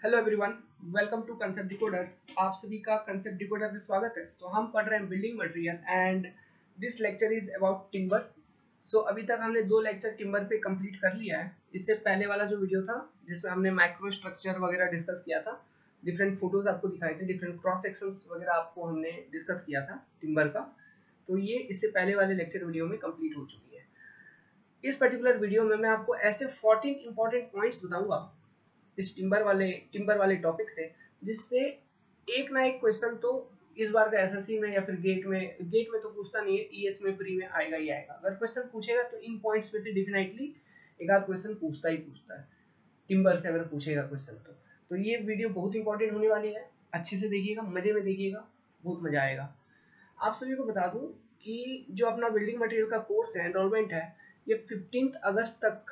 Hello everyone, welcome to concept decoder. आप सभी का कंसेप्ट डिकोडर में स्वागत है। तो हम पढ़ रहे हैं building material and this lecture is about timber. सो अभी तक हमने 2 लेक्चर टिम्बर पे कंप्लीट कर लिया है। इससे पहले वाला जो वीडियो था जिसमें हमने माइक्रो स्ट्रक्चर वगैरह डिस्कस किया था, डिफरेंट फोटोज आपको दिखाए थे, डिफरेंट क्रॉस सेक्शंस वगैरह आपको हमने डिस्कस किया था टिम्बर का। तो ये इससे पहले वाले लेक्चर वीडियो में कंप्लीट हो चुकी है। इस पर्टिकुलर वीडियो में मैं आपको ऐसे 14 इंपॉर्टेंट पॉइंट्स बताऊंगा इस टिम्बर वाले टॉपिक से, जिससे एक ना एक क्वेश्चन तो इस बार का एसएससी में या फिर गेट में तो पूछता नहीं है, ईएस में प्री में आएगा ही आएगा। अगर क्वेश्चन पूछेगा तो इन पॉइंट्स में से डेफिनेटली एक आध क्वेश्चन पूछता है टिम्बर से, अगर पूछेगा क्वेश्चन तो ये वीडियो बहुत इंपॉर्टेंट होने वाली है। अच्छे से देखिएगा, मजे में देखिएगा, बहुत मजा आएगा। आप सभी को बता दूं कि जो अपना बिल्डिंग मटेरियल का कोर्स है, एनरोलमेंट है, ये 15 अगस्त तक,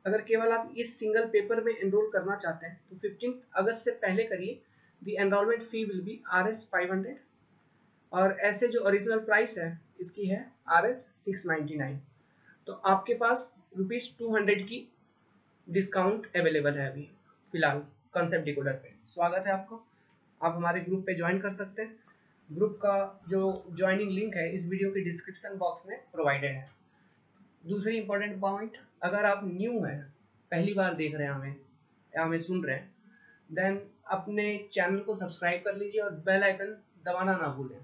अगर केवल आप इस सिंगल पेपर में एनरोल करना चाहते हैं तो 15 अगस्त से पहले करिए। The enrolment fee will be Rs 500 और ऐसे जो ओरिजिनल प्राइस है इसकी है Rs 699। तो आपके पास ₹200 की डिस्काउंट अवेलेबल है अभी फिलहाल कंसेप्ट डिकोडर पे। स्वागत है आपको, आप हमारे ग्रुप पे ज्वाइन कर सकते हैं। ग्रुप का जो ज्वाइनिंग लिंक है इस वीडियो के डिस्क्रिप्शन बॉक्स में प्रोवाइडेड है। दूसरी इंपॉर्टेंट पॉइंट, अगर आप न्यू हैं, पहली बार देख रहे हैं हमें या हमें सुन रहे हैं, देन अपने चैनल को सब्सक्राइब कर लीजिए और बेल आइकन दबाना ना भूलें।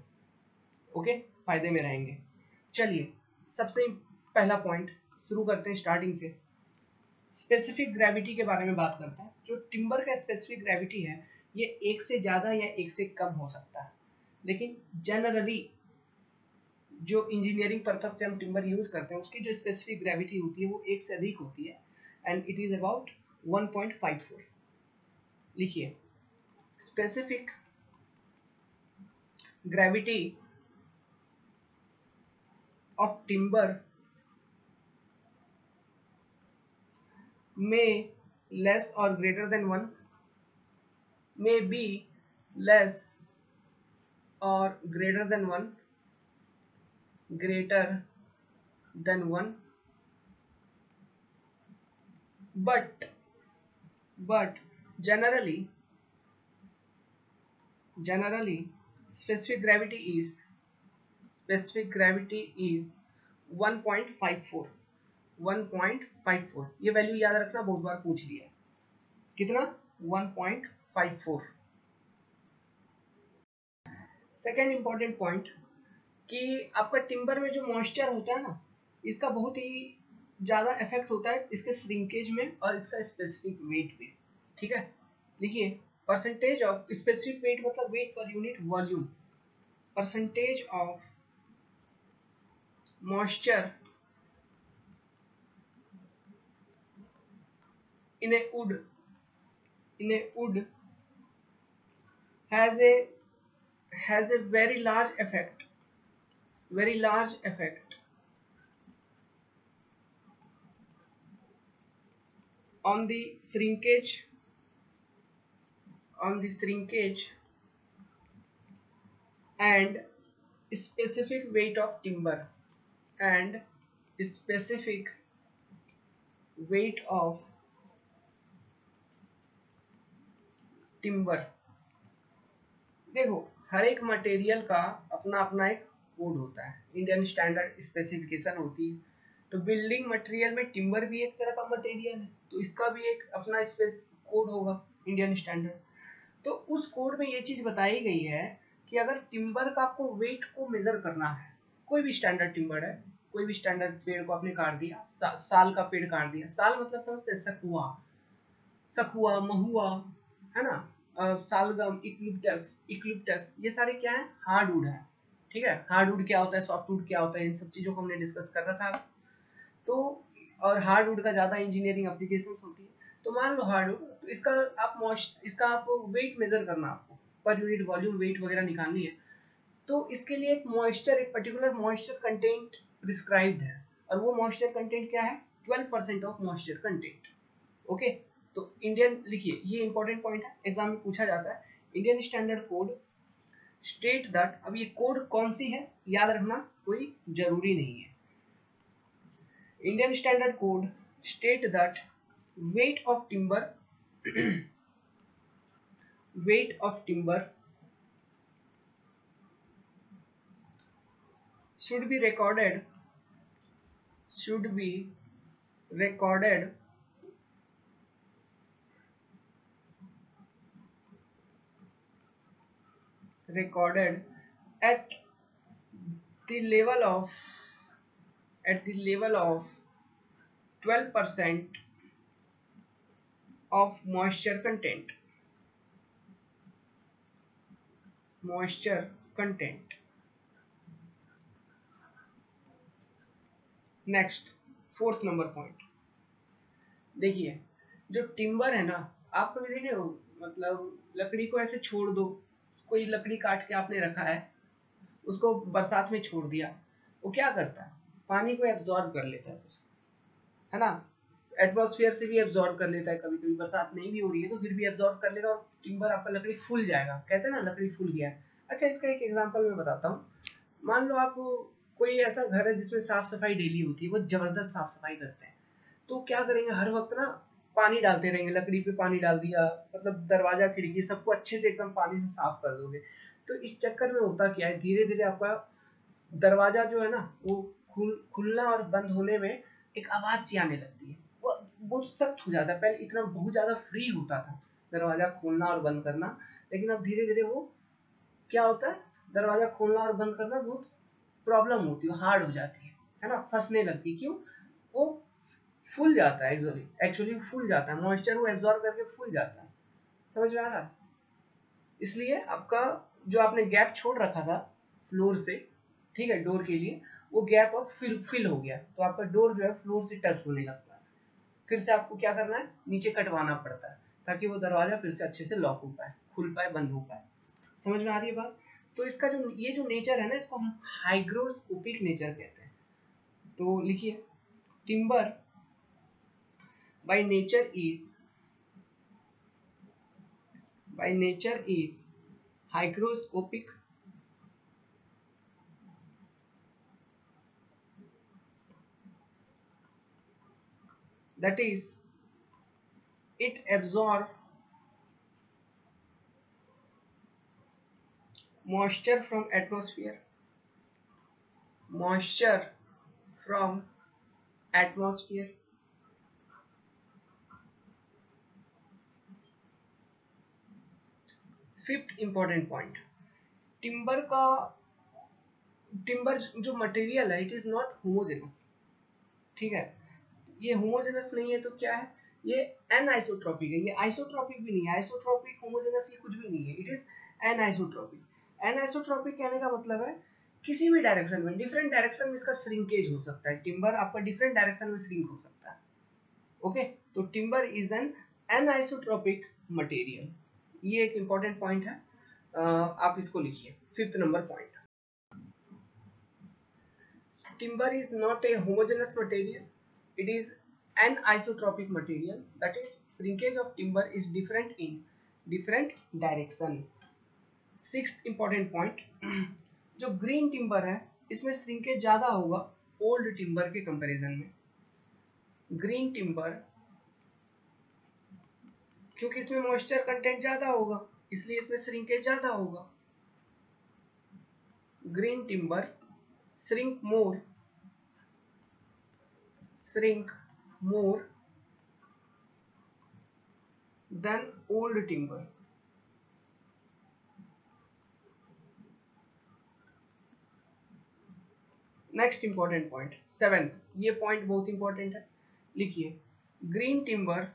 ओके, फायदे में रहेंगे। चलिए सबसे पहला पॉइंट शुरू करते हैं स्टार्टिंग से। स्पेसिफिक ग्रेविटी के बारे में बात करते हैं। जो टिम्बर का स्पेसिफिक ग्रेविटी है ये 1 से ज्यादा या 1 से कम हो सकता है, लेकिन जनरली जो इंजीनियरिंग पर्पस से हम टिम्बर यूज करते हैं उसकी जो स्पेसिफिक ग्रेविटी होती है वो 1 से अधिक होती है एंड इट इज अबाउट 1.54। लिखिए, specific gravity of timber may less or greater than 1, may be less or greater than 1, greater than 1, but generally specific gravity is 1.54। 1.54 ये वैल्यू याद रखना, बहुत बार पूछ लिया है। कितना? 1.54। सेकेंड इंपॉर्टेंट पॉइंट कि आपका टिम्बर में जो मॉइस्चर होता है ना, इसका बहुत ही ज्यादा इफेक्ट होता है इसके श्रिंकेज में और इसका स्पेसिफिक वेट में। ठीक है, देखिए, परसेंटेज ऑफ स्पेसिफिक वेट मतलब weight per unit volume, percentage of moisture in a wood has a very large effect on the shrinkage and specific weight of timber देखो, हर एक मटेरियल का अपना अपना एक कोड होता है, इंडियन स्टैंडर्ड स्पेसिफिकेशन होती है। तो बिल्डिंग मटेरियल में टिम्बर भी एक तरह का मटेरियल है, तो इसका भी एक अपना स्पेस कोड होगा, इंडियन स्टैंडर्ड। तो उस कोड में ये चीज बताई गई है कि अगर टिम्बर का आपको वेट को मेजर करना है, कोई भी स्टैंडर्ड टिम्बर है, कोई भी स्टैंडर्ड पेड़ को आपने काट दिया, साल का पेड़ काट दिया, साल मतलब समझते हैं, सखुआ, महुआ, है ना, सालगम, इक्लिप्टस, ये सारे क्या है? हार्डवुड है। ठीक है, हार्डवुड क्या होता है, सॉफ्टवुड क्या होता है, इन सब चीजों को हमने डिस्कस कर रखा है। तो और हार्डवुड का ज्यादा इंजीनियरिंग एप्लीकेशंस होती है। तो मान लो हार्डवुड, तो इसका आप वेट मेजर करना, आपको पर यूनिट वॉल्यूम वेट वगैरह निकालनी है। तो इसके लिए एक पर्टिकुलर मॉइस्चर कंटेंट प्रिस्क्राइब्ड है, और वो मॉइस्चर कंटेंट क्या है? 12% ऑफ मॉइस्चर कंटेंट। ओके, तो इंडियन, लिखिए, ये इंपॉर्टेंट पॉइंट है, एग्जाम में पूछा जाता है। Indian standard code state that, अब ये कोड कौन सी है याद रखना कोई जरूरी नहीं है। Indian standard code state that weight of timber weight of timber should be recorded recorded recorded at the level of 12% of moisture content. Next, fourth number point देखिए, जो टिम्बर है ना, आप कभी देखे हो, मतलब लकड़ी को ऐसे छोड़ दो, कोई लकड़ी काट के आपने रखा है, उसको बरसात में छोड़ दिया, वो क्या करता है, पानी को एब्जॉर्ब कर लेता है, है ना, एटमॉस्फेयर से भी एब्जॉर्ब कर लेता है, कभी कभी बरसात नहीं भी हो रही है तो फिर भी एब्जॉर्ब कर लेगा और टिम्बर आपका लकड़ी फूल जाएगा, कहते हैं ना लकड़ी फूल गया। अच्छा, इसका एक एग्जांपल मैं बताता हूँ। मान लो आप कोई ऐसा घर है जिसमें साफ सफाई डेली होती है, वो जबरदस्त साफ सफाई करते हैं, तो क्या करेंगे, हर वक्त ना पानी डालते रहेंगे, लकड़ी पे पानी डाल दिया, मतलब दरवाजा खिड़की सबको अच्छे से एकदम पानी से साफ कर दोगे, तो इस चक्कर में होता क्या है, धीरे धीरे आपका दरवाजा जो है ना, वो खुलना और बंद होने में एक आवाज सी आने लगती है, वो बहुत सख्त हो जाता है। पहले इतना बहुत ज्यादा फ्री होता था दरवाजा खोलना और बंद करना, लेकिन अब धीरे धीरे वो क्या होता है, दरवाजा खोलना और बंद करना बहुत प्रॉब्लम होती है, हार्ड हो जाती है ना, फंसने लगती है। क्यों? वो फूल जाता है, एक्चुअली फूल जाता है, मॉइस्चर वो एब्जॉर्ब करके फूल जाता है। समझ में आ रहा है? इसलिए आपका जो आपने गैप छोड़ रखा था फ्लोर से, ठीक है, डोर के लिए, वो गैप अब फिल हो गया, तो आपका डोर जो है फ्लोर से टच होने लगता है। फिर से आपको क्या करना है, नीचे कटवाना पड़ता है, ताकि वो दरवाजा फिर से अच्छे से लॉक हो पाए, खुल पाए, बंद हो पाए। समझ में आ रही है बात? तो इसका जो ये जो नेचर है ना, इसको हम हाइग्रोस्कोपिक नेचर कहते हैं। तो लिखिए, timber by nature is hygroscopic, that is it absorb moisture from atmosphere, moisture from atmosphere fifth important point, timber का टिम्बर जो मटेरियल है, इट इज नॉट होमोजेनस, ठीक है, ये होमोजेनस नहीं है, तो क्या है, ये एनआइसोट्रॉपिक है, ये आइसोट्रॉपिक भी नहीं है, आइसोट्रॉपिक होमोजेनस ये कुछ भी नहीं है, इट इज एनआइसोट्रॉपिक। एनआइसोट्रॉपिक कहने का मतलब है किसी भी डायरेक्शन में, डिफरेंट डायरेक्शन में इसका श्रिंकेज हो सकता है, टिम्बर आपका डिफरेंट डायरेक्शन में श्रिंक हो सकता है। ओके, तो टिम्बर इज एन एनआइसोट्रॉपिक मटेरियल, ये एक इंपॉर्टेंट पॉइंट है, आप इसको लिखिए, fifth number point. Timber is not a homogeneous material, it is an isotropic material, that is shrinkage of timber is different in different direction। Sixth important point, जो green timber है इसमें shrinkage ज्यादा होगा old timber के comparison में। Green timber, क्योंकि इसमें moisture content ज्यादा होगा, इसलिए इसमें श्रिंकेज ज्यादा होगा। Green timber shrink more than old timber। Next important point, seventh, ये पॉइंट बहुत इंपॉर्टेंट है, लिखिए, green timber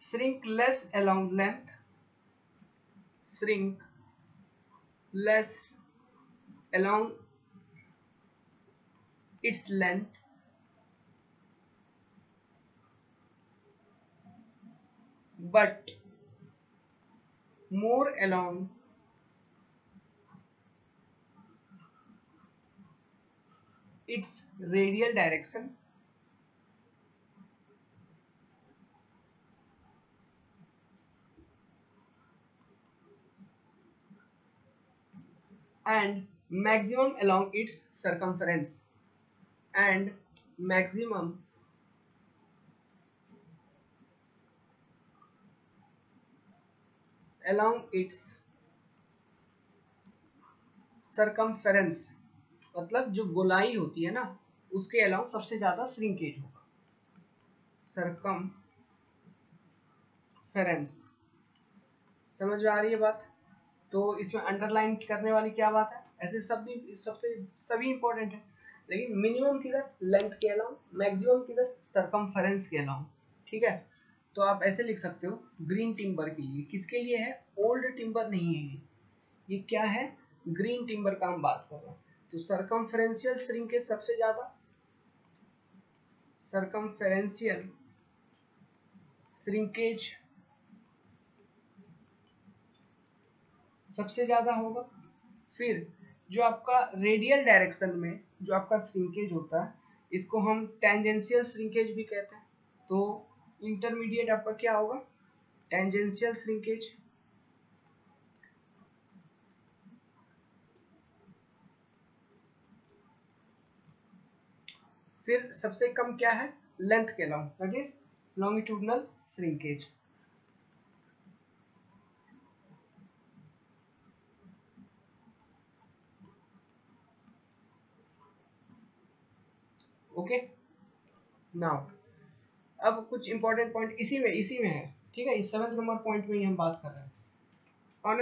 shrink less along length, shrink less along its length, but more along its radial direction, and maximum along its circumference, and maximum along its circumference, मतलब जो गोलाई होती है ना उसके अलाउंग सबसे ज्यादा श्रिंकेज होगा। सर्कमफेरेंस, समझ में आ रही है बात? तो इसमें अंडरलाइन करने वाली क्या बात है, ऐसे सभी इंपॉर्टेंट है, लेकिन मिनिमम किधर, लेंथ के अलाउंग, मैक्सिमम किधर, सर्कमफेरेंस के अलाउंग। ठीक है, तो आप ऐसे लिख सकते हो ग्रीन टिम्बर के लिए, किसके लिए है, ओल्ड टिम्बर नहीं है ये क्या है, ग्रीन टिम्बर का हम बात कर रहे हैं। तो सर्कमफेरेंशियल श्रिंकेज सबसे ज्यादा, सर्कमफेरेंशियल श्रिंकेज सबसे ज्यादा होगा। फिर जो आपका रेडियल डायरेक्शन में जो आपका श्रिंकेज होता है इसको हम टेंजेंशियल श्रिंकेज भी कहते हैं। तो इंटरमीडिएट आपका क्या होगा, टेंजेंशियल श्रिंकेज। फिर सबसे कम क्या है, लेंथ के along, that is longitudinal shrinkage. Okay, now अब कुछ इंपॉर्टेंट पॉइंट इसी में है। ठीक है, इस 7th नंबर पॉइंट में ही हम बात कर रहे हैं। On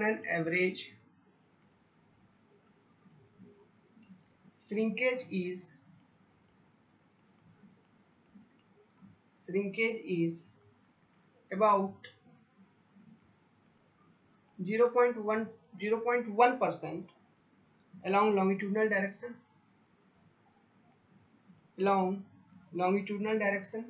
an average shrinkage is about 0.1% along longitudinal direction.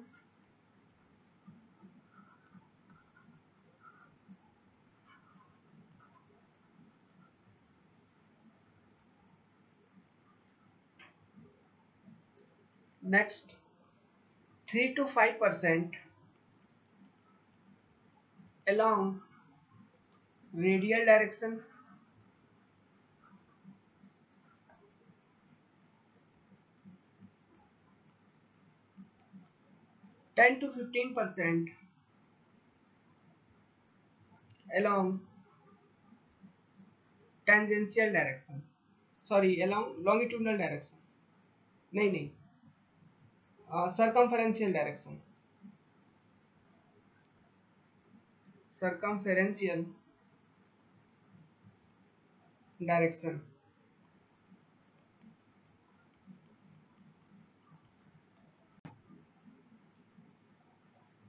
Next, 3 to 5% along radial direction. 10 to 15% along tangential direction, sorry along longitudinal direction, नहीं circumferential direction, circumferential direction।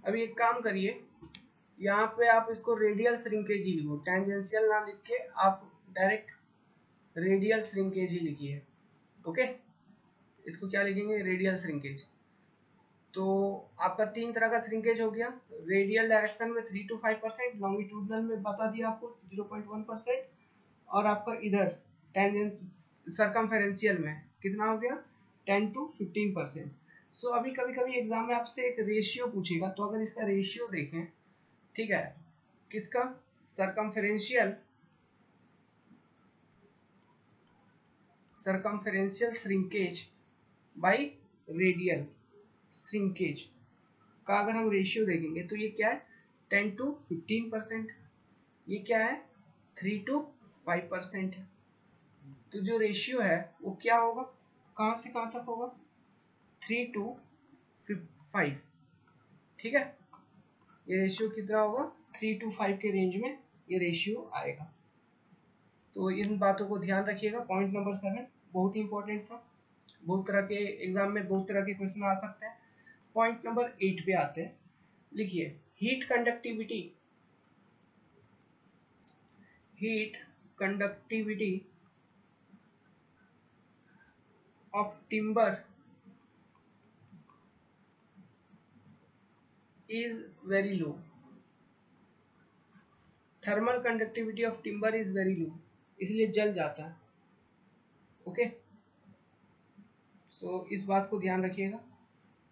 अभी एक काम करिए, यहाँ पे आप इसको रेडियल श्रिंकेज ही लिखो, टेंजेंशियल ना लिख के आप डायरेक्ट रेडियल श्रिंकेज ही लिखिए। ओके, इसको क्या लिखेंगे, रेडियल श्रिंकेज। तो आपका 3 तरह का श्रिंकेज हो गया, रेडियल डायरेक्शन में 3 to 5%, लॉन्गिट्यूडनल में बता दिया आपको 0.1%, और आपका इधर टेंजेंट सर्कमफेरेंशियल में कितना हो गया, 10 to 15%। सो अभी कभी कभी एग्जाम में आपसे एक रेशियो पूछेगा, तो अगर इसका रेशियो देखें, ठीक है, किसका, सर्कमफेरेंशियल श्रिंकेज बाय रेडियल श्रिंकेज का अगर हम रेशियो देखेंगे तो ये क्या है, 10 to 15%, ये क्या है, 3 to 5%। तो जो रेशियो है वो क्या होगा, कहां से कहां तक होगा, 3 to 5। ठीक है, ये रेशियो कितना होगा, 3 to 5 के रेंज में ये रेशियो आएगा। तो इन बातों को ध्यान रखिएगा। पॉइंट नंबर 7 बहुत ही इंपॉर्टेंट था, बहुत तरह के एग्जाम में बहुत तरह के क्वेश्चन आ सकते हैं। पॉइंट नंबर 8 पे आते हैं, लिखिए heat conductivity of timber is very low. Thermal conductivity of timber is very low, इसलिए जल जाता है। ओके, सो इस बात को ध्यान रखिएगा।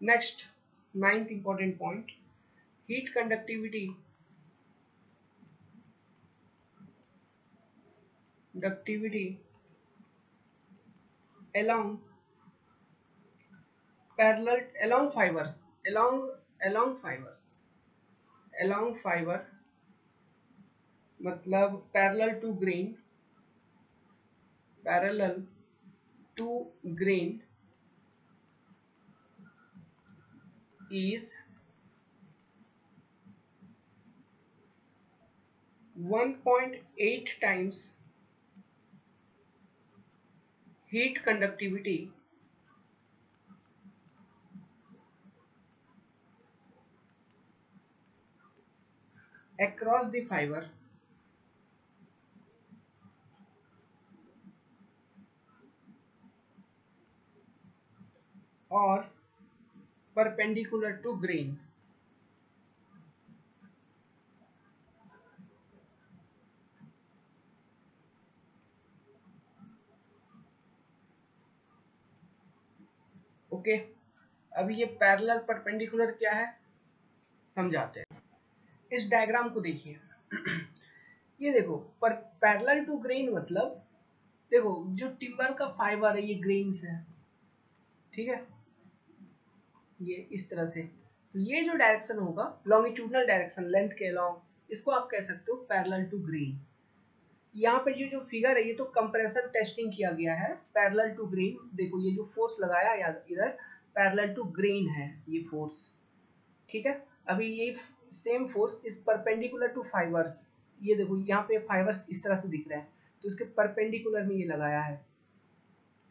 Next 9th important point, heat conductivity along parallel along fibers along fiber मतलब parallel to grain, parallel to grain is 1.8 times heat conductivity across the fiber or perpendicular to grain. Okay, अभी ये parallel perpendicular क्या है समझाते हैं। इस diagram को देखिए। ये देखो, पर पैरेलल टू ग्रेन मतलब देखो जो टिम्बर का फाइबर है ये ग्रेन्स है, ठीक है, ये इस तरह से। तो ये जो डायरेक्शन होगा लॉन्गिट्यूडनल डायरेक्शन लेंथ के अलॉन्ग, इसको आप कह सकते हो पैरेलल टू ग्रेन। यहाँ पे ये जो फिगर है ये तो कंप्रेशन टेस्टिंग किया गया है पैरेलल टू ग्रेन। देखो ये जो फोर्स लगाया याद इधर पैरेलल टू ग्रेन है ये फोर्स, ठीक है। अभी ये सेम फोर्स इस परपेंडिकुलर टू फाइबर्स, ये देखो यहाँ पे फाइबर्स इस तरह से दिख रहे हैं तो इसके परपेंडिकुलर में ये लगाया है,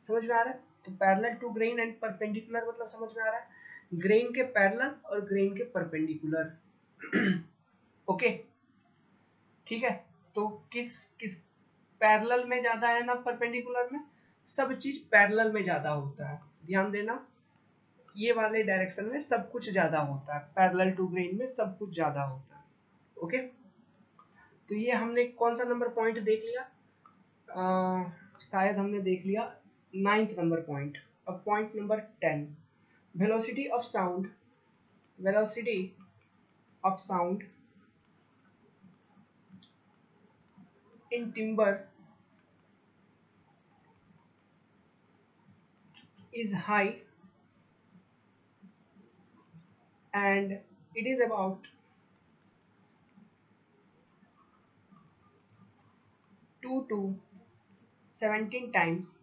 समझ में आ रहा है। तो parallel to grain and perpendicular मतलब समझ में आ रहा है, ग्रेन के पैरेलल और ग्रेन के परपेंडिकुलर। ओके ठीक है। तो किस किस पैरेलल में ज्यादा है ना परपेंडिकुलर में, सब चीज पैरेलल में ज्यादा होता है, ध्यान देना। ये वाले डायरेक्शन में सब कुछ ज्यादा होता है, पैरेलल टू ग्रेन में सब कुछ ज्यादा होता है। ओके, तो ये हमने कौन सा नंबर पॉइंट देख लिया, शायद हमने देख लिया 9th नंबर पॉइंट। अब point number 10, velocity of sound, velocity of sound in timber is high and it is about 2 to 17 times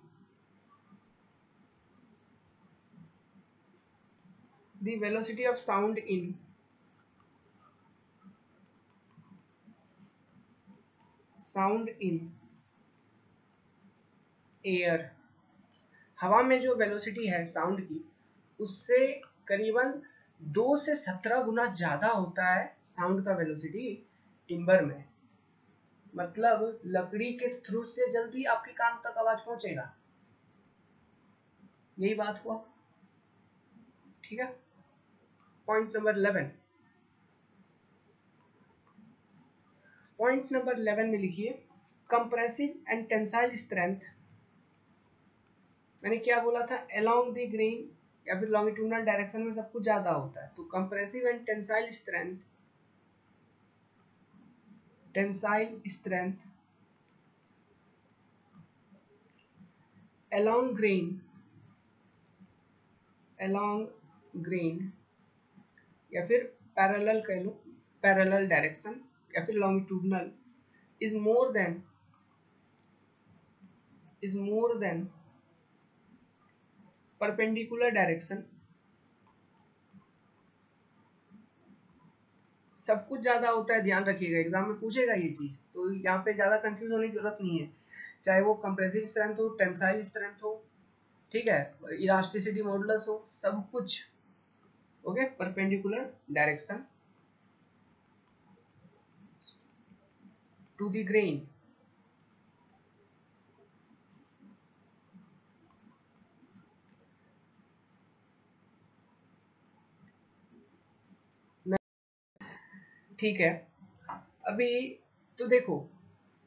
the velocity of sound in air। हवा में जो वेलोसिटी है साउंड की उससे करीबन 2 से 17 गुना ज्यादा होता है साउंड का वेलोसिटी टिम्बर में। मतलब लकड़ी के थ्रू से जल्दी आपके कान तक आवाज पहुंचेगा, यही बात हुआ, ठीक है। पॉइंट नंबर 11, पॉइंट नंबर 11 में लिखिए कंप्रेसिव एंड टेंसाइल स्ट्रेंथ। मैंने क्या बोला था, अलोंग द ग्रेन या फिर लॉन्गिट्यूडनल डायरेक्शन में सब कुछ ज्यादा होता है। तो compressive and tensile strength, tensile strength along grain या फिर पैरेलल कह लो, पैरेलल डायरेक्शन या फिर longitudinal is more than perpendicular direction. सब कुछ ज्यादा होता है, ध्यान रखिएगा, एग्जाम में पूछेगा ये चीज, तो यहाँ पे ज्यादा कंफ्यूज होने की जरूरत नहीं है। चाहे वो कंप्रेसिव स्ट्रेंथ हो, टेंसाइल स्ट्रेंथ हो, ठीक है, इलास्टिसिटी मॉडुलस हो, सब कुछ okay, perpendicular direction to the grain. ठीक है, अभी तो देखो,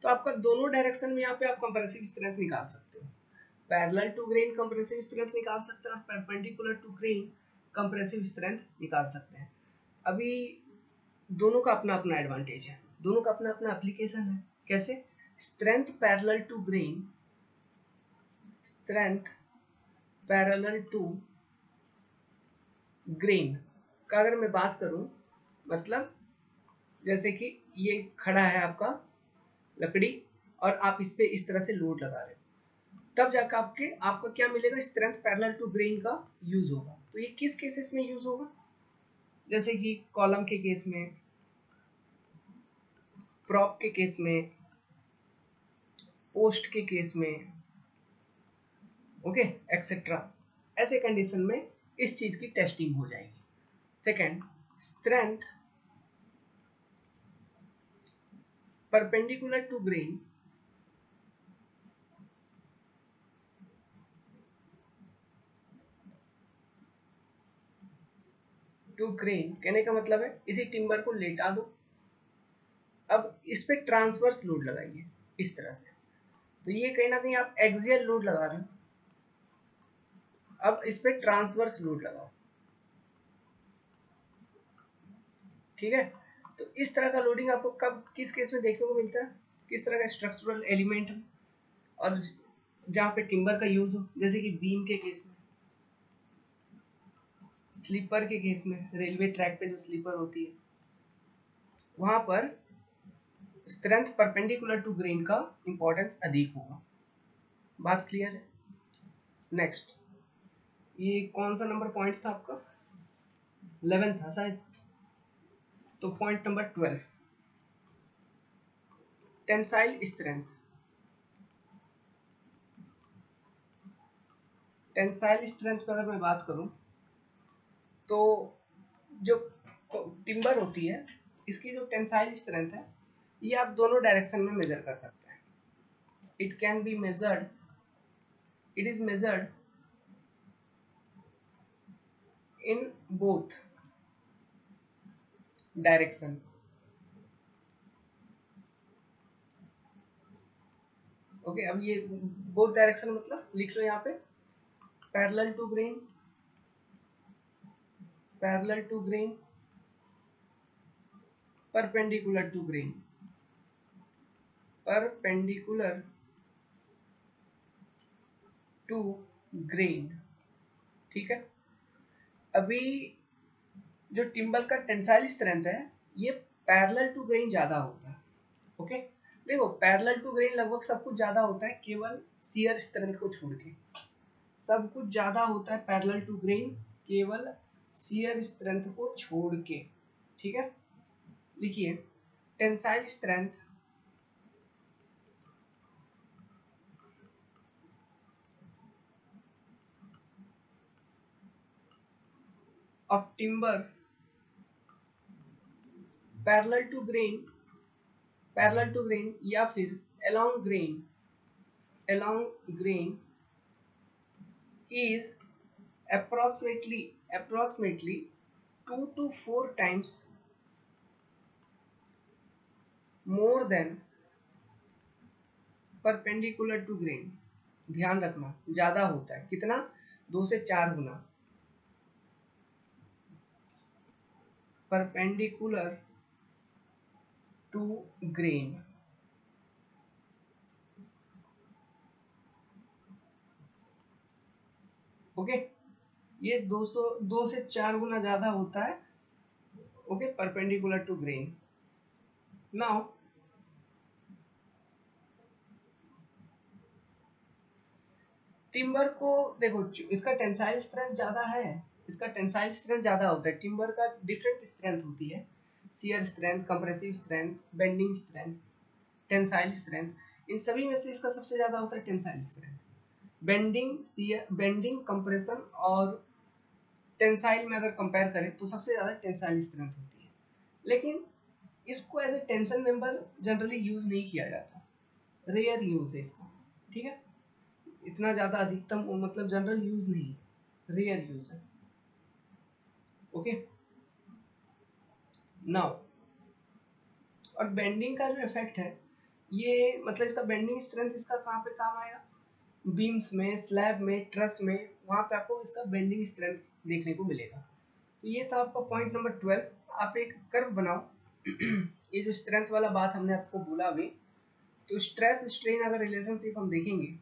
तो आपका दोनों डायरेक्शन में यहाँ पे आप कंप्रेसिव स्ट्रेंथ निकाल सकते हो, parallel to grain compressive strength निकाल सकते हैं और perpendicular to grain compressive strength निकाल सकते हैं। अभी दोनों का अपना अपना एडवांटेज है, दोनों का अपना अपना एप्लीकेशन है। कैसे, strength parallel to grain, strength parallel to grain का अगर मैं बात करूं, मतलब जैसे कि ये खड़ा है आपका लकड़ी और आप इस पे इस तरह से लोड लगा रहे हो, तब जाकर आपका क्या मिलेगा, स्ट्रेंथ पैरेलल टू ग्रेन का यूज होगा। तो ये किस केसेस में यूज होगा, जैसे कि कॉलम के केस में, प्रॉप के केस में, पोस्ट के केस में, ओके एक्सेट्रा। ऐसे कंडीशन में इस चीज की टेस्टिंग हो जाएगी। Second, strength perpendicular to grain to grain, कहने का मतलब है इसी टिम्बर को लेटा दो, अब इस पे ट्रांसवर्स लोड लगाइए इस तरह से, तो ये कहीं ना कहीं आप एक्सियल लोड लगा रहे हो, अब इस पे ट्रांसवर्स लोड लगाओ, ठीक है। तो इस तरह का लोडिंग आपको कब किस केस में देखने को मिलता है, किस तरह का स्ट्रक्चरल एलिमेंट है और जहां पे टिम्बर का यूज हो, जैसे कि बीम के केस में, स्लीपर के केस में, रेलवे ट्रैक पे जो स्लीपर होती है वहां पर स्ट्रेंथ परपेंडिकुलर टू ग्रेन का इंपॉर्टेंस अधिक होगा। बात क्लियर है। नेक्स्ट, ये कौन सा नंबर पॉइंट था आपका, 11 था शायद, तो point number 12, tensile strength. Tensile strength पर अगर मैं बात करूं तो जो टिम्बर होती है इसकी जो टेंसाइल स्ट्रेंथ है ये आप दोनों डायरेक्शन में मेजर कर सकते हैं। It can be measured, it is measured in both direction. Okay, अब ये बोथ डायरेक्शन मतलब लिख लो यहाँ पे, parallel to grain, parallel to grain, perpendicular to grain, perpendicular to grain, ठीक है। अभी जो टिम्बर का टेंसाइल स्ट्रेंथ है ये पैरेलल टू ग्रेन ज्यादा होता है, ओके। देखो पैरेलल टू ग्रेन लगभग सब कुछ ज्यादा होता है केवल शियर स्ट्रेंथ को छोड़ के, सब कुछ ज्यादा होता है पैरेलल टू ग्रेन केवल शियर स्ट्रेंथ को छोड़ के, ठीक है। लिखिए, tensile strength of timber parallel to grain, parallel to grain या फिर along grain, along grain is approximately 2 to 4 times more than perpendicular to grain। ध्यान रखना ज्यादा होता है, कितना, 2 से 4 गुना perpendicular to grain, ओके। ये 2 से 4 गुना ज्यादा होता है, okay, perpendicular to grain. Now timber को देखो, इसका टेंसाइल स्ट्रेंथ ज्यादा है, इसका टेंसाइल स्ट्रेंथ ज्यादा होता है, टिम्बर का डिफरेंट स्ट्रेंथ होती है, shear strength, compressive strength, bending strength, tensile strength, इन सभी में से इसका सबसे ज्यादा होता है tensile strength. Bending, shear, bending, compression और टेंसाइल में अगर कंपेयर करें तो सबसे ज्यादा टेंसाइल स्ट्रेंथ होती है, लेकिन इसको as a tension member generally use नहीं किया जाता, रेयर यूज है इसका, ठीक है। इतना ज्यादा अधिकतम मतलब जनरल यूज नहीं, रेयर यूज है, ओके। नाउ, और बेंडिंग का जो इफेक्ट है ये मतलब इसका बेंडिंग स्ट्रेंथ इसका कहाँ पे काम आएगा, बीम्स में, स्लैब में, ट्रस में, वहां पे आपको इसका बेंडिंग स्ट्रेंथ देखने को मिलेगा। तो ये था आपका पॉइंट नंबर 12। आप एक कर्व बनाओ ये जो स्ट्रेंथ वाला बात हमने आपको बोला अभी, तो स्ट्रेस स्ट्रेन अगर रिलेशनशिप हम देखेंगे,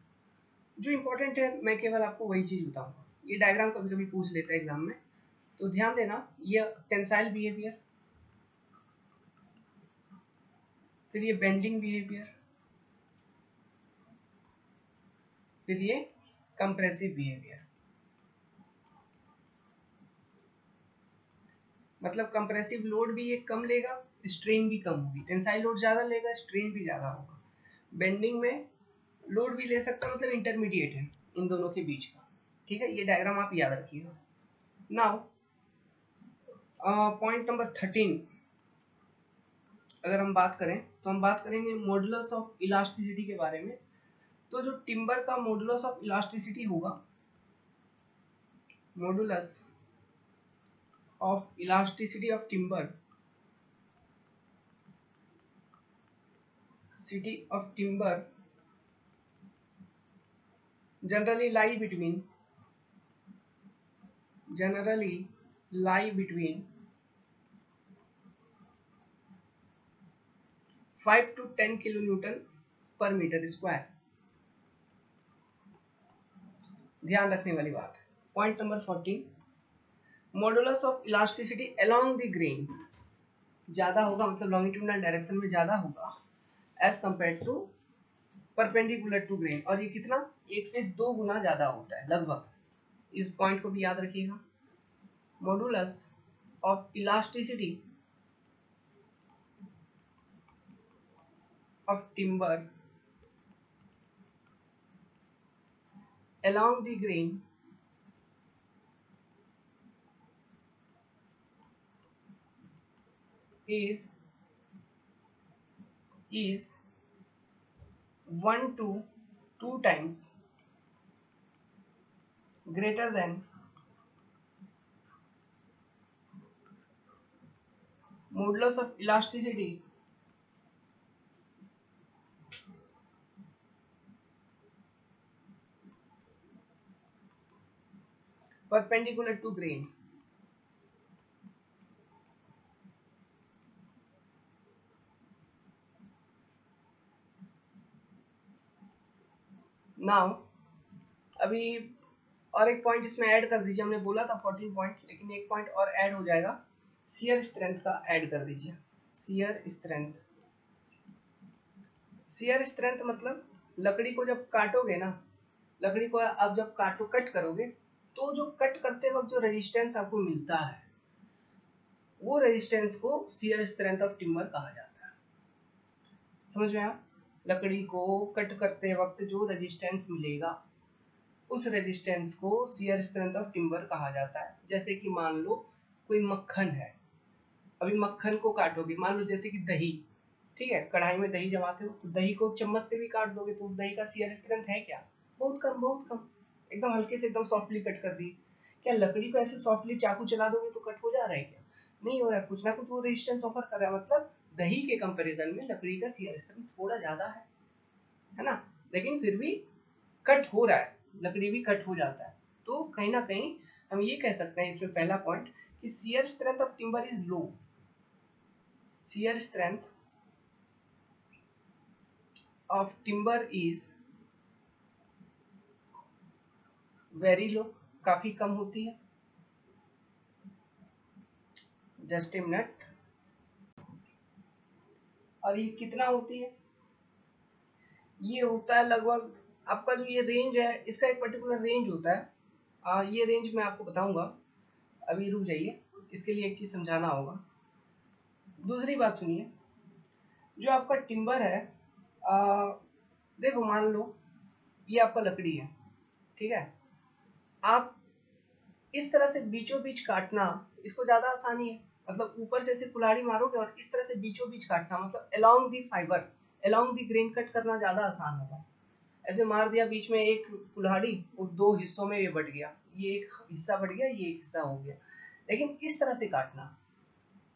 जो इंपॉर्टेंट है मैं केवल आपको वही चीज बताऊंगा। ये डायग्राम कभी कभी पूछ लेता है एग्जाम में, तो ध्यान देना, ये टेंसाइल बिहेवियर, फिर ये बेंडिंग बिहेवियर, फिर ये कंप्रेसिव बिहेवियर। मतलब कंप्रेसिव लोड भी ये कम लेगा, स्ट्रेन भी कम होगी। टेंसाइल लोड ज्यादा लेगा, स्ट्रेन भी ज्यादा होगा। बेंडिंग में लोड भी ले सकता, मतलब इंटरमीडिएट है इन दोनों के बीच का। ठीक है, ये डायग्राम आप याद रखिएगा। नाउ पॉइंट नंबर 13 अगर हम बात करें तो हम बात करेंगे मॉडुलस ऑफ इलास्टिसिटी के बारे में। तो जो टिम्बर का मॉडुलस ऑफ इलास्टिसिटी होगा, modulus of elasticity of timber, city of timber generally lie between 5 to 10 kilonewton per meter square। ध्यान रखने वाली बात है। Point number 14, modulus of elasticity along the grain ज्यादा होगा, मतलब लॉन्गिट्यूडनल डायरेक्शन में ज्यादा होगा as compare to perpendicular to grain. और ये कितना, 1 से 2 गुना ज्यादा होता है लगभग। इस पॉइंट को भी याद रखिएगा। Modulus of elasticity of timber along the grain is 1 to 2 times greater than modulus of elasticity perpendicular to grain। Now अभी और एक पॉइंट इसमें ऐड कर दीजिए। हमने बोला था 14 पॉइंट, लेकिन एक पॉइंट और ऐड हो जाएगा, शियर स्ट्रेंथ का ऐड कर दीजिए। शियर स्ट्रेंथ, शियर स्ट्रेंथ मतलब लकड़ी को जब काटोगे ना, लकड़ी को आप जब कट करोगे तो जो कट करते वक्त जो रेजिस्टेंस आपको मिलता है, वो रेजिस्टेंस को शियर स्ट्रेंथ ऑफ टिम्बर कहा जाता है। समझ में आया? लकड़ी को कट करते वक्त जो रेजिस्टेंस मिलेगा, उस रेजिस्टेंस को शियर स्ट्रेंथ ऑफ टिम्बर कहा जाता है। जैसे कि मान लो कोई मक्खन है, अभी मक्खन को काटोगे, मान लो जैसे कि दही, ठीक है, कढ़ाई में दही जमाते हो तो दही को चम्मच से भी काट दोगे तो दही का शियर स्ट्रेंथ है क्या? बहुत कम, बहुत कम। एकदम हल्के से एकदम सॉफ्टली कट कर दी। क्या लकड़ी को ऐसे सॉफ्टली चाकू चला दोगे तो कट हो जा रहा है क्या? नहीं हो रहा है, कुछ ना कुछ वो रेजिस्टेंस ऑफर कर रहा है। मतलब दही के कंपैरिजन में लकड़ी का शियर स्ट्रेंथ थोड़ा ज्यादा है ना, लेकिन फिर भी कट हो रहा है, लकड़ी भी कट हो जाता है। तो कहीं ना कहीं हम ये कह सकते हैं इसमें पहला पॉइंट कि shear strength of timber is low. Shear strength of timber is very low, काफी कम होती है। Just a minute. और ये कितना होती है? ये होता है लगभग, आपका जो ये रेंज है इसका एक पर्टिकुलर रेंज होता है। ये रेंज मैं आपको बताऊंगा, अभी रुक जाइए, इसके लिए एक चीज समझाना होगा। दूसरी बात सुनिए, जो आपका टिम्बर है, देखो मान लो ये आपका लकड़ी है, ठीक है, आप इस तरह से बीचों बीच काटना, इसको ज्यादा आसानी है। मतलब ऊपर से ऐसे कुल्हाड़ी मारोगे और इस तरह से बीचों बीच काटना, मतलब along the fibre, along the grain cut करना ज्यादा आसान होगा। ऐसे मार दिया बीच में एक कुल्हाड़ी, वो 2 हिस्सों में ये बट गया, ये एक हिस्सा बट गया, ये एक हिस्सा हो गया। लेकिन इस तरह से काटना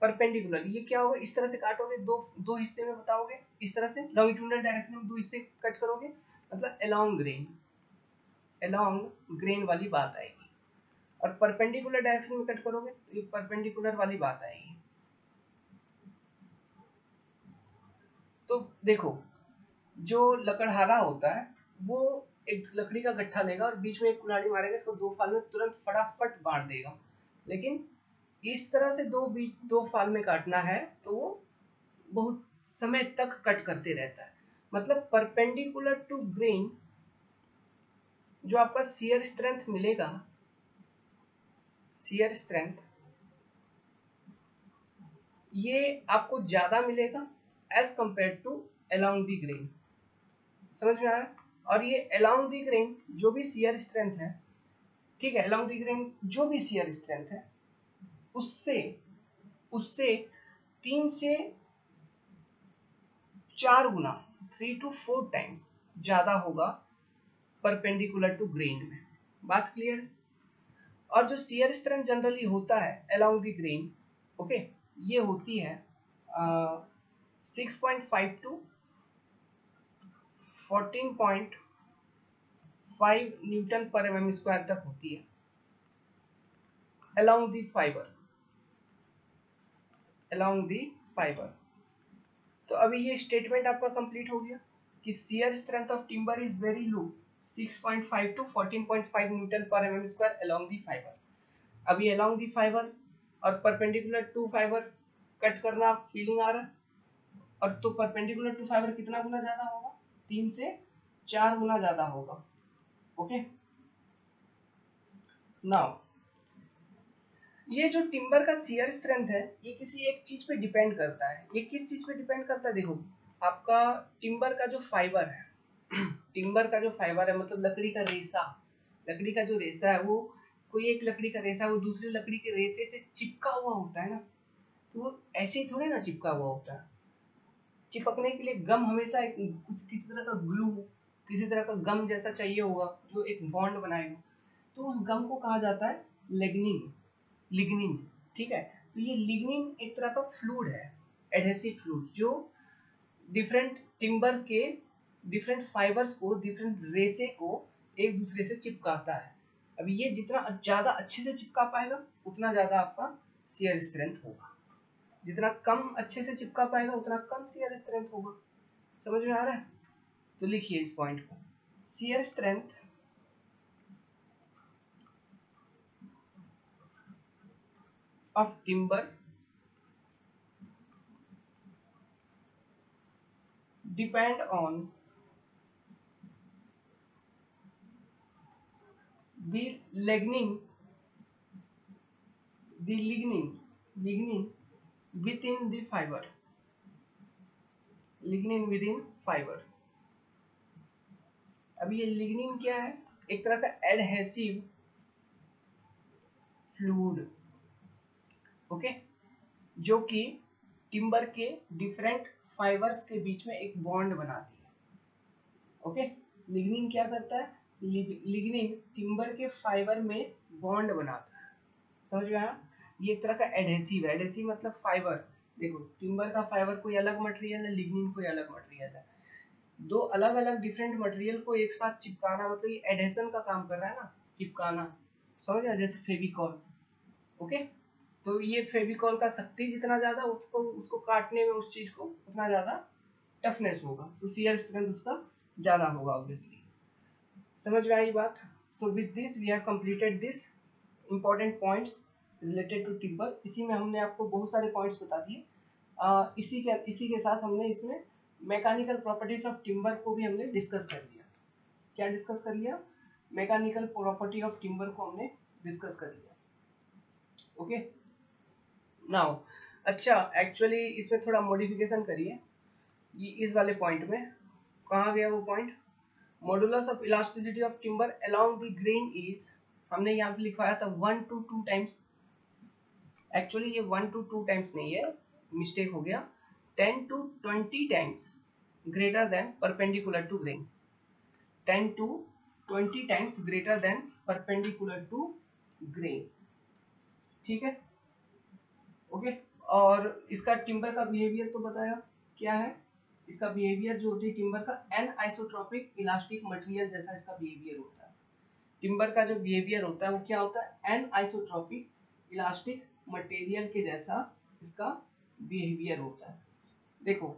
परपेंडिकुलर, ये क्या होगा, इस तरह से काटोगे, दो हिस्से में बताओगे, इस तरह से लॉन्गिट्यूडनल डायरेक्शन में 2 हिस्से कट करोगे, मतलब अलोंग ग्रेन वाली बात आएगी। और परपेंडिकुलर डायरेक्शन में कट करोगे तो ये परपेंडिकुलर वाली बात आएगी। तो देखो, जो लकड़हारा होता है वो एक लकड़ी का गट्ठा लेगा और बीच में एक कुल्हाड़ी मारेगा, इसको 2 फाल में तुरंत फटाफट बांट देगा। लेकिन इस तरह से 2 फाल में काटना है तो वो बहुत समय तक कट करते रहता है। मतलब परपेंडिकुलर टू ग्रेन जो आपका शियर स्ट्रेंथ मिलेगा, शियर स्ट्रेंथ ये आपको ज्यादा मिलेगा as compare to along the grain. समझ में आया? और ये अलोंग द ग्रेन जो भी शियर स्ट्रेंथ है, ठीक है, अलोंग द ग्रेन जो भी शियर स्ट्रेंथ है उससे उससे 3 से 4 गुना, 3 to 4 टाइम्स ज्यादा होगा परपेंडिकुलर टू ग्रेन में। बात क्लियर? और जो शियर स्ट्रेंथ जनरली होता है अलोंग द ग्रेन, ओके, ये होती है 6.5 to 14.5 न्यूटन पर mm स्क्वायर तक होती है along the fibre, along the fibre. तो अभी ये स्टेटमेंट आपका कंप्लीट हो गया कि shear strength of timber is very low, 6.5 to 14.5 Newton पर mm square along the fibre. अभी अलोंग द फाइबर और परपेंडिकुलर टू फाइबर कट करना फीलिंग आ रहा है, और तो परपेंडिकुलर टू फाइबर कितना गुना ज्यादा होगा? 3 से 4 गुना ज्यादा होगा। ओके, नाउ ये जो टिम्बर का शियर स्ट्रेंथ है ये किसी एक चीज पे डिपेंड करता है। ये किस चीज पे डिपेंड करता है? देखो, आपका टिम्बर का जो फाइबर है टिम्बर का जो फाइबर है मतलब लकड़ी का रेशा, लकड़ी का जो रेशा है वो, कोई एक लकड़ी का रेशा वो दूसरी लकड़ी के रेशे से चिपका हुआ होता है ना, तो वो ऐसे ही थोड़े ना चिपका हुआ होता है। चिपकने के लिए गम हमेशा किसी तरह का ग्लू, किसी तरह का गम जैसा चाहिए होगा जो एक बॉन्ड बनाएगा, तो उस गम को कहा जाता है लिग्निन, लिग्निन। ठीक है, तो ये लिग्निन एक तरह का फ्लूइड है, एडहेसिव फ्लूइड, जो डिफरेंट टिम्बर के डिफरेंट फाइबर्स को, डिफरेंट रेशे को एक दूसरे से चिपकाता है। अभी ये जितना ज्यादा अच्छे से चिपका पाएगा उतना ज्यादा आपका शियर स्ट्रेंथ होगा, जितना कम अच्छे से चिपका पाएगा उतना कम शियर स्ट्रेंथ होगा। समझ में आ रहा है? तो लिखिए इस पॉइंट को, shear strength of timber depend on the lignin within the fiber, lignin within fiber। अब ये लिग्निन क्या है? एक तरह का एडहेसिव फ्लूइड, ओके, जो कि टिम्बर के डिफरेंट फाइबर्स के बीच में एक बॉन्ड बनाती है। ओके, लिग्निन क्या करता है? लिग्निन टिम्बर के फाइबर में बॉन्ड बनाता है। समझ में आया? ये एक तरह का एडहेसिव है, एडहेसिव मतलब फाइबर। देखो, टिम्बर का फाइबर कोई अलग मटेरियल है, लिग्निन कोई अलग मटेरियल है, दो अलग अलग डिफरेंट मटेरियल को एक साथ चिपकाना, मतलब ये एडहेशन का काम कर रहा है ना, चिपकाना। समझ गया? जैसे फेविकॉल। ओके, तो ये फेविकॉल का शक्ति जितना ज्यादा, उसको उसको काटने में उस चीज को उतना ज्यादा टफनेस होगा, तो शियर स्ट्रेंथ उसका ज्यादा होगा ऑब्वियसली। समझ में आई बात? So with this we have completed this important points related to timber. इसी में हमने आपको बहुत सारे पॉइंट्स बता दिए। इसी के साथ हमने इसमें मैकेनिकल प्रॉपर्टीज ऑफ टिम्बर को भी हमने डिस्कस कर लिया। क्या डिस्कस कर लिया? मैकेनिकल प्रॉपर्टी ऑफ टिम्बर को हमने डिस्कस कर लिया। ओके, नाउ अच्छा, एक्चुअली इसमें थोड़ा मॉडिफिकेशन करिए। इस वाले पॉइंट में कहाँ गया वो point? Modulus of elasticity of timber along the grain is, हमने यहाँ पे लिखवाया था 1 to 2 टाइम्स। एक्चुअली ये 1 to 2 टाइम्स नहीं है, मिस्टेक हो गया, 10 to 20 times greater than perpendicular to grain, 10 to 20 times greater than perpendicular to grain. ठीक है, ओके। और इसका टिम्बर का बिहेवियर तो बताया क्या है? इसका बिहेवियर जो होती है टिम्बर का, एन आइसोट्रोपिक इलास्टिक मटेरियल जैसा इसका बिहेवियर होता है। टिम्बर का जो बिहेवियर होता है वो क्या होता है? एन आइसोट्रोपिक इलास्टिक मटेरियल के जैसा इसका बिहेवियर होता है। देखो,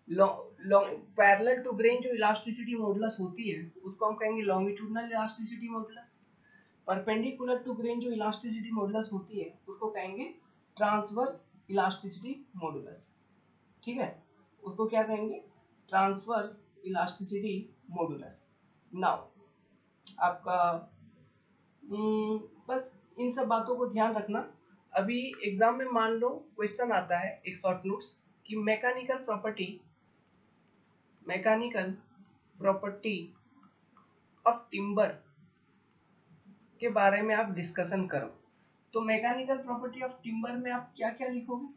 पैरेलल टू ग्रेन जो इलास्टिसिटी मॉडुलस होती है उसको हम कहेंगे longitudinal elasticity modulus. Perpendicular to grain जो इलास्टिसिटी मॉडुलस होती है उसको कहेंगे ट्रांसवर्स इलास्टिसिटी मॉडुलस। ठीक है, उसको क्या कहेंगे, ट्रांसवर्स इलास्टिसिटी मॉडुलस। नाउ आपका बस इन सब बातों को ध्यान रखना। अभी एग्जाम में मान लो क्वेश्चन आता है एक शॉर्ट नोट्स कि मैकेनिकल प्रॉपर्टी ऑफ टिम्बर के बारे में आप डिस्कशन करो। तो मैकेनिकल प्रॉपर्टी ऑफ टिम्बर में आप क्या क्या लिखोगे,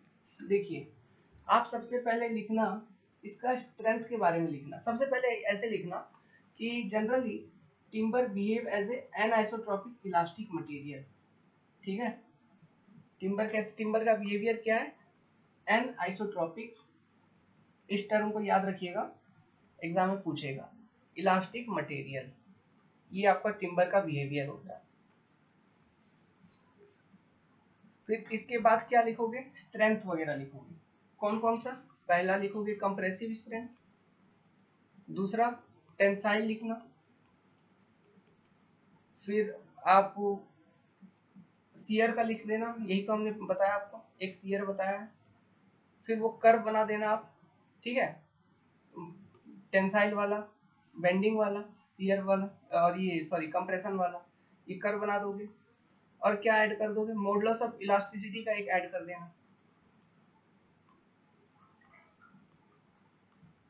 देखिए आप सबसे पहले लिखना इसका स्ट्रेंथ के बारे में लिखना। सबसे पहले ऐसे लिखना कि generally timber behave as a anisotropic elastic material. ठीक है, टिम्बर का बिहेवियर क्या है, एनआइसोट्रॉपिक। इस टर्म को याद रखिएगा, एग्जाम में पूछेगा। इलास्टिक मटेरियल, ये आपका टिम्बर का बिहेवियर होता है। फिर इसके बाद क्या लिखोगे, स्ट्रेंथ वगैरह लिखोगे। कौन कौन सा, पहला लिखोगे कंप्रेसिव स्ट्रेंथ, दूसरा टेंसाइल लिखना, फिर आप शियर का लिख देना, यही तो हमने बताया आपको, एक शियर बताया है। फिर वो कर्व बना देना आप, ठीक है, टेंसाइल वाला, बेंडिंग वाला, शियर वाला और ये सॉरी कंप्रेशन वाला, ये कर्व बना दोगे। और क्या ऐड कर दोगे, मॉडुलस ऑफ इलास्टिसिटी का एक ऐड कर देना,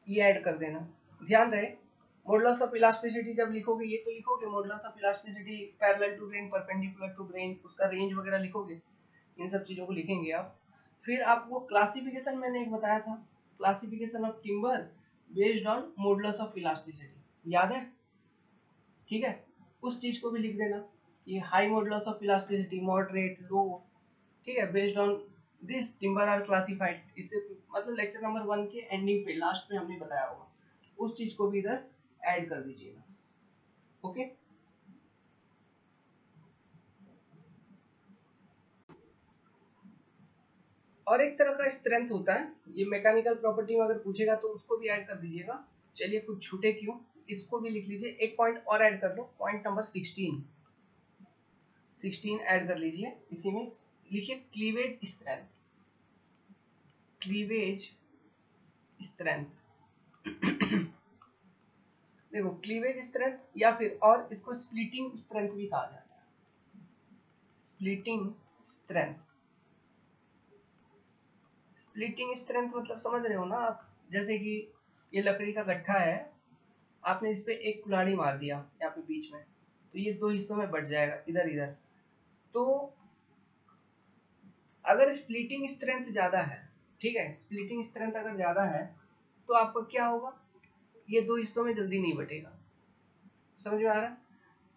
ये ऐड कर देना। ध्यान रहे मॉडुलस ऑफ इलास्टिसिटी जब लिखोगे ये तो लिखोगे modulus of elasticity parallel to grain, perpendicular to grain, उसका रेंज वगैरह लिखोगे, इन सब चीजों को लिखेंगे आप। फिर आपको क्लासिफिकेशन मैंने एक बताया था, classification of timber based on modulus of elasticity, याद है, ठीक है, उस चीज को भी लिख देना कि high modulus of elasticity, moderate, low, ठीक है, based on this timber are classified. इससे मतलब लेक्चर नंबर 1 के एंडिंग पे लास्ट में हमने बताया होगा, उस चीज को भी इधर ऐड कर दीजिएगा। ओके, और एक तरह का स्ट्रेंथ होता है, ये मैकेनिकल प्रॉपर्टी में अगर पूछेगा तो उसको भी ऐड कर दीजिएगा। चलिए कुछ छूटे क्यों, इसको भी लिख लीजिए, एक पॉइंट और ऐड कर लो, पॉइंट नंबर 16 ऐड कर लीजिए। इसी में लिखिए क्लीवेज स्ट्रेंथ, क्लीवेज स्ट्रेंथ देखो क्लीवेज स्ट्रेंथ या फिर और इसको स्प्लिटिंग स्ट्रेंथ भी कहा जाता है, स्प्लिटिंग स्ट्रेंथ। स्प्लिटिंग स्ट्रेंथ मतलब समझ रहे हो ना आप, जैसे कि ये लकड़ी का गट्ठा है, आपने इस पे एक कुल्हाड़ी मार दिया यहाँ पे बीच में, तो ये दो हिस्सों में बट जाएगा, इधर इधर। तो अगर स्प्लिटिंग स्ट्रेंथ ज्यादा है, ठीक है, स्प्लिटिंग स्ट्रेंथ अगर ज्यादा है तो आपका क्या होगा, ये दो हिस्सों में जल्दी नहीं बटेगा। समझ में आ रहा है,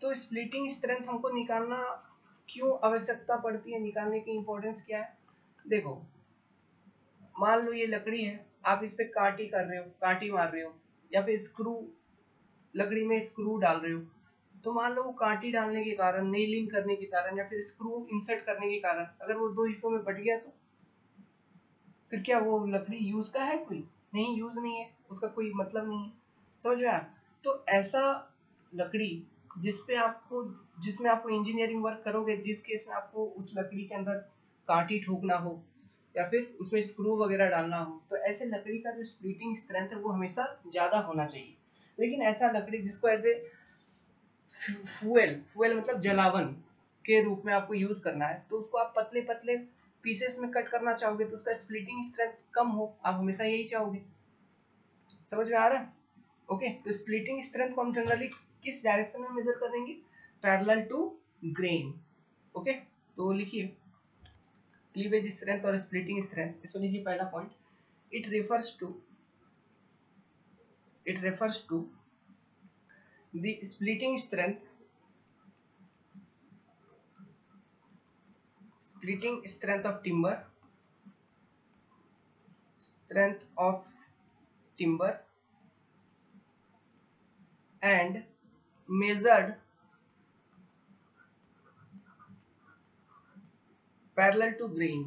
तो स्प्लिटिंग स्ट्रेंथ हमको निकालना क्यों आवश्यकता पड़ती है, निकालने की इंपॉर्टेंस क्या है। देखो मान लो ये लकड़ी है, आप इस पे काटी कर रहे हो, काटी मार रहे हो, या फिर स्क्रू, लकड़ी में स्क्रू डाल रहे हो, तो मान लो वो कांटी डालने के कारण, नेलिंग करने के कारण, या फिर स्क्रू इंसर्ट करने के कारण अगर वो दो हिस्सों में बट गया तो फिर क्या वो लकड़ी यूज का है, कोई नहीं, यूज नहीं है, उसका कोई मतलब नहीं है। समझ में आया, तो ऐसा लकड़ी जिसमें आपको इंजीनियरिंग वर्क करोगे, जिस केस में आपको उस लकड़ी के अंदर कांटी ठोकना हो या फिर उसमें स्क्रू वगैरह डालना हो, तो ऐसे लकड़ी का जो स्प्लिटिंग स्ट्रेंथ है वो हमेशा ज्यादा होना चाहिए। लेकिन ऐसा लकड़ी जिसको एज ए फ्यूल मतलब जलावन के रूप में आपको यूज करना है, तो उसको आप पतले पतले पीसेस में कट करना चाहोगे तो उसका स्प्लिटिंग स्ट्रेंथ कम हो, आप हमेशा यही चाहोगे। समझ में आ रहा है, ओके। तो स्प्लिटिंग स्ट्रेंथ को हम जनरली किस डायरेक्शन में मेजर करेंगे, पैरेलल टू ग्रेन। ओके, तो लिखिए क्लीवेज स्ट्रेंथ और स्प्लिटिंग स्ट्रेंथ, इसमें लिखिए पहला point, it refers to the splitting strength of timber and measured parallel to grain,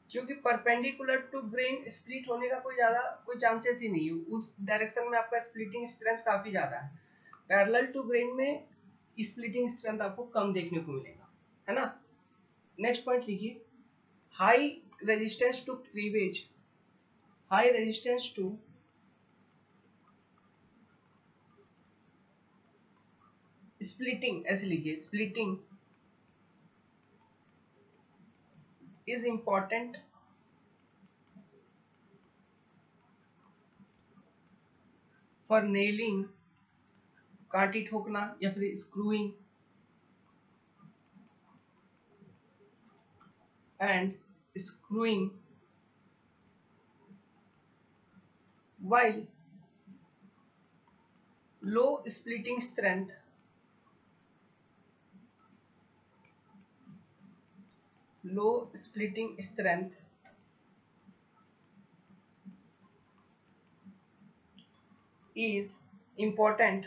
क्योंकि परपेंडिकुलर टू ग्रेन स्प्लिट होने का कोई चांसेस ही नहीं है, उस डायरेक्शन में आपका स्प्लिटिंग स्ट्रेंथ काफी ज्यादा है। पैरेलल टू ग्रेन में स्प्लिटिंग स्ट्रेंथ आपको कम देखने को मिलेगा, है ना। नेक्स्ट पॉइंट लिखिए, high resistance to cleavage, high resistance to splitting, ऐसे लिखिए, splitting is important for nailing, कांटी ठोकना या फिर screwing and screwing while low splitting strength is important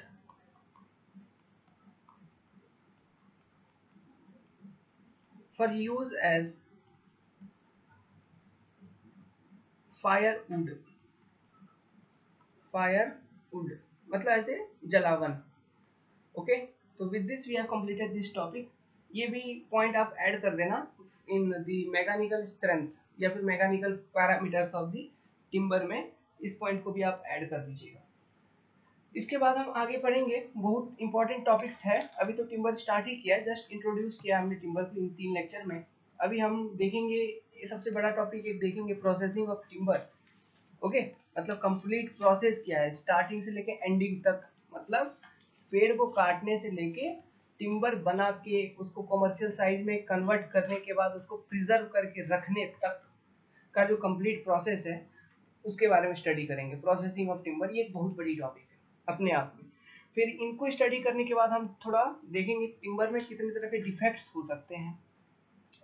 for use as firewood, मतलब ऐसे जलावन। ओके, तो with this we have completed this topic. ये भी पॉइंट आप ऐड कर देना इन द मैकेनिकल स्ट्रेंथ या फिर mechanical parameters of the timber में, इस पॉइंट को भी आप ऐड कर दीजिएगा। इसके बाद हम आगे पढ़ेंगे, बहुत इंपॉर्टेंट टॉपिक्स है। अभी तो टिम्बर स्टार्ट ही किया है, जस्ट इंट्रोड्यूस किया हमने टिम्बर को इन 3 लेक्चर में। अभी हम देखेंगे सबसे बड़ा टॉपिक एक देखेंगे, प्रोसेसिंग ऑफ टिम्बर। ओके, मतलब कंप्लीट प्रोसेस क्या है स्टार्टिंग से लेके एंडिंग तक, मतलब पेड़ को काटने से लेके टिम्बर बना के उसको कमर्शियल साइज में कन्वर्ट करने के बाद उसको प्रिजर्व करके रखने तक का जो कंप्लीट प्रोसेस है उसके बारे में स्टडी करेंगे। प्रोसेसिंग ऑफ टिम्बर ये एक बहुत बड़ी टॉपिक है अपने आप में। फिर इनको स्टडी करने के बाद हम थोड़ा देखेंगे टिम्बर में कितने तरह के डिफेक्ट्स हो सकते हैं।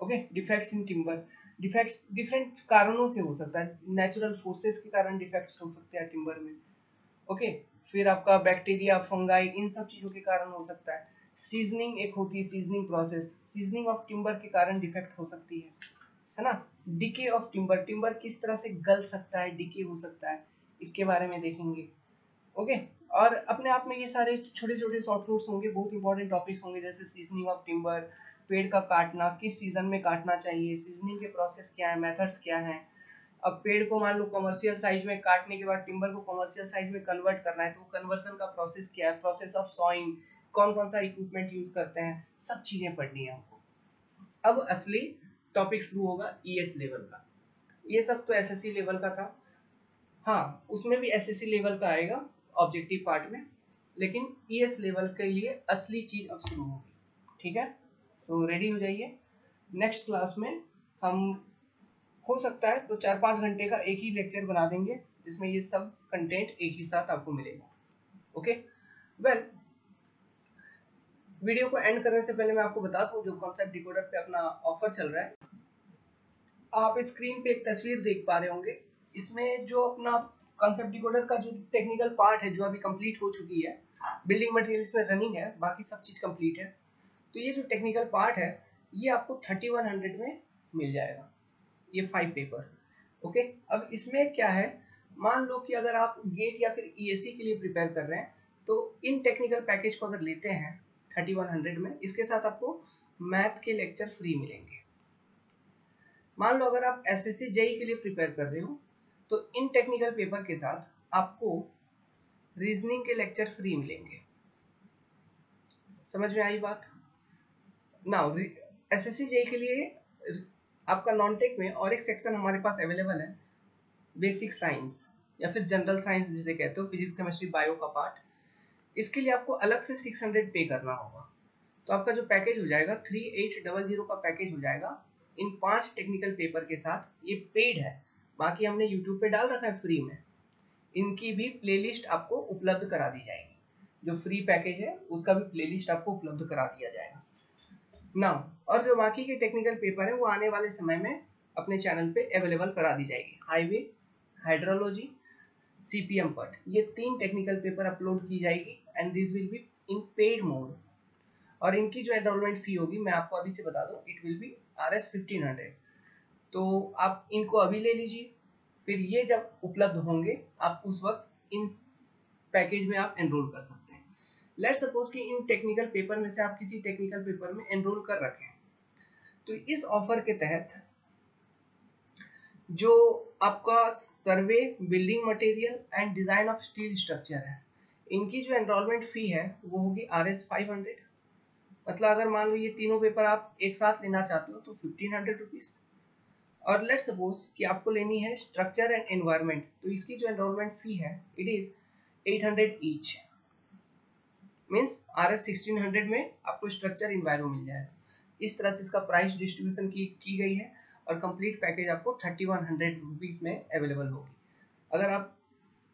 Okay, defects in timber, defects different कारणों से हो सकता है, नेचुरल फोर्सेस के कारण डिफेक्ट्स हो सकते हैं टिम्बर में। ओके, फिर आपका बैक्टीरिया, फंगाई, इन सब चीजों के कारण हो सकता है। सीजनिंग एक होती है, seasoning process, seasoning of timber के कारण डिफेक्ट हो सकती है ना। डिके ऑफ टिम्बर, टिम्बर किस तरह से गल सकता है, डिके हो सकता है, इसके बारे में देखेंगे। ओके, और अपने आप में ये सारे छोटे छोटे शॉर्ट नोट्स होंगे, बहुत इंपॉर्टेंट टॉपिक्स होंगे, जैसे सीजनिंग ऑफ टिम्बर, पेड़ का काटना, किस सीजन में काटना चाहिए, सीजनिंग के प्रोसेस क्या है, मेथड्स क्या है। अब पेड़ को मान लो कमर्शियल साइज में काटने के बाद टिम्बर को कमर्शियल साइज में कन्वर्ट करना है, तो कन्वर्सन का प्रोसेस क्या है, प्रोसेस ऑफ सॉइंग, कौन कौन सा इक्विपमेंट यूज करते हैं, सब चीजें पढ़नी है हमको। अब असली टॉपिक शुरू होगा ईएस लेवल का। ये सब तो एसएससी लेवल का था, हाँ उसमें भी एसएससी लेवल का आएगा ऑब्जेक्टिव पार्ट में, लेकिन ईएस लेवल के लिए असली चीज अब शुरू होगी। ठीक है, सो रेडी हो जाइए। नेक्स्ट क्लास में हम हो सकता है तो 4-5 घंटे का एक ही लेक्चर बना देंगे जिसमें ये सब कंटेंट एक ही साथ आपको मिलेगा। ओके, वेल वीडियो को एंड करने से पहले मैं आपको बता दूं, जो कॉन्सेप्ट डिकोडर पे अपना ऑफर चल रहा है, आप स्क्रीन पे एक तस्वीर देख पा रहे होंगे। इसमें जो अपना कॉन्सेप्ट डिकोडर का जो टेक्निकल पार्ट है जो अभी कंप्लीट हो चुकी है, बिल्डिंग मटेरियल इसमें रनिंग है, बाकी सब चीज कंप्लीट है। तो ये जो टेक्निकल पार्ट है ये आपको 3100 में मिल जाएगा, ये 5 पेपर। ओके, अब इसमें क्या है, मान लो कि अगर आप गेट या फिर ईएससी के लिए प्रिपेयर कर रहे हैं तो इन टेक्निकल पैकेज को अगर लेते हैं 3100 में, इसके साथ आपको मैथ के लेक्चर फ्री मिलेंगे। मान लो अगर आप एसएससी जेई के लिए प्रिपेयर कर रहे हो तो इन टेक्निकल पेपर के साथ आपको रीजनिंग के लेक्चर फ्री मिलेंगे। समझ में आई बात? नाउ एसएससी जेई के लिए आपका नॉन टेक में और एक सेक्शन हमारे पास अवेलेबल है, बेसिक साइंस या फिर जनरल साइंस जिसे कहते हो, फिजिक्स केमिस्ट्री बायो का पार्ट। इसके लिए आपको अलग से 600 पे करना होगा, तो आपका जो पैकेज हो जाएगा 3800 का पैकेज हो जाएगा इन 5 टेक्निकल पेपर के साथ। ये पेड है, बाकी हमने यूट्यूब पे डाल रखा है फ्री में, इनकी भी प्लेलिस्ट आपको उपलब्ध करा दी जाएगी। जो फ्री पैकेज है उसका भी प्लेलिस्ट आपको उपलब्ध करा दिया जाएगा ना, और जो बाकी के टेक्निकल पेपर है वो आने वाले समय में अपने चैनल पे अवेलेबल करा दी जाएगी। हाईवे, हाइड्रोलॉजी, सीपीएम पट, ये 3 टेक्निकल पेपर अपलोड की जाएगी and this will be in paid mode. और इनकी जो एनरोलमेंट फी होगी मैं आपको अभी से बता दूं, इट विल बी RS 1500। तो आप इनको अभी ले लीजिए, फिर ये जब उपलब्ध होंगे आप उस वक्त इन पैकेज में आप एनरोल कर सकते हैं। लेट्स सपोज कि इन टेक्निकल पेपर में से आप किसी टेक्निकल पेपर में एनरोल कर रखें, तो इस ऑफर के तहत जो आपका survey, building material and design of steel structure है, इनकी जो एनरोलमेंट फी है वो होगी RS500। मतलब अगर मान लो ये तीनों पेपर आप एक साथ लेना चाहते हो तो 1500 रुपीज। और लेट सपोज कि आपको लेनी है स्ट्रक्चर एंड एनवायरनमेंट, तो इसकी जो एनरोलमेंट फी है it is 800 each. Means RS1600 में आपको स्ट्रक्चर एनवायरो मिल जाएगा। इस तरह से इसका प्राइस डिस्ट्रीब्यूशन की गई है और कंप्लीट पैकेज आपको 3100 रुपीज में अवेलेबल होगी। अगर आप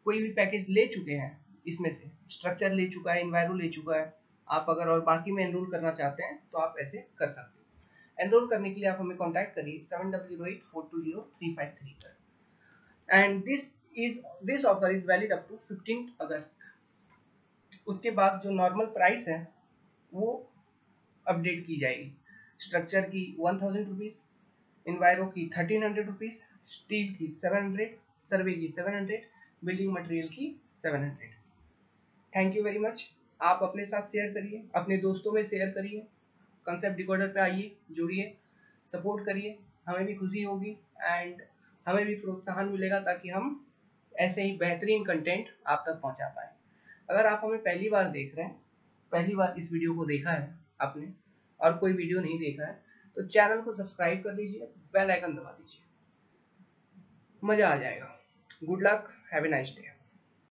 कोई भी पैकेज ले चुके हैं, इसमें से स्ट्रक्चर ले चुका है, एनवायरो ले चुका है, आप अगर और बाकी में एनरोल करना चाहते हैं तो आप ऐसे कर सकते हो। एनरोल करने के लिए आप हमें कॉन्टैक्ट करिए 7008420353 पर। And this offer is valid up to 15 August. उसके बाद जो नॉर्मल प्राइस है वो अपडेट की जाएगी। स्ट्रक्चर की 1000 रुपीज, एनवायरो की 1300 रुपीज, स्टील की 700, सर्वे की 700, बिल्डिंग मटेरियल की 700। Thank you very much. आप अपने साथ शेयर करिए, अपने दोस्तों में शेयर करिए, कंसेप्ट डिकोडर पे आइए, जुड़िए, सपोर्ट करिए, हमें भी खुशी होगी एंड हमें भी प्रोत्साहन मिलेगा ताकि हम ऐसे ही बेहतरीन कंटेंट आप तक पहुंचा पाए। अगर आप हमें पहली बार देख रहे हैं, पहली बार इस वीडियो को देखा है आपने और कोई वीडियो नहीं देखा है, तो चैनल को सब्सक्राइब कर लीजिए, बेल आइकन दबा दीजिए, मजा आ जाएगा। Good luck, have a nice day.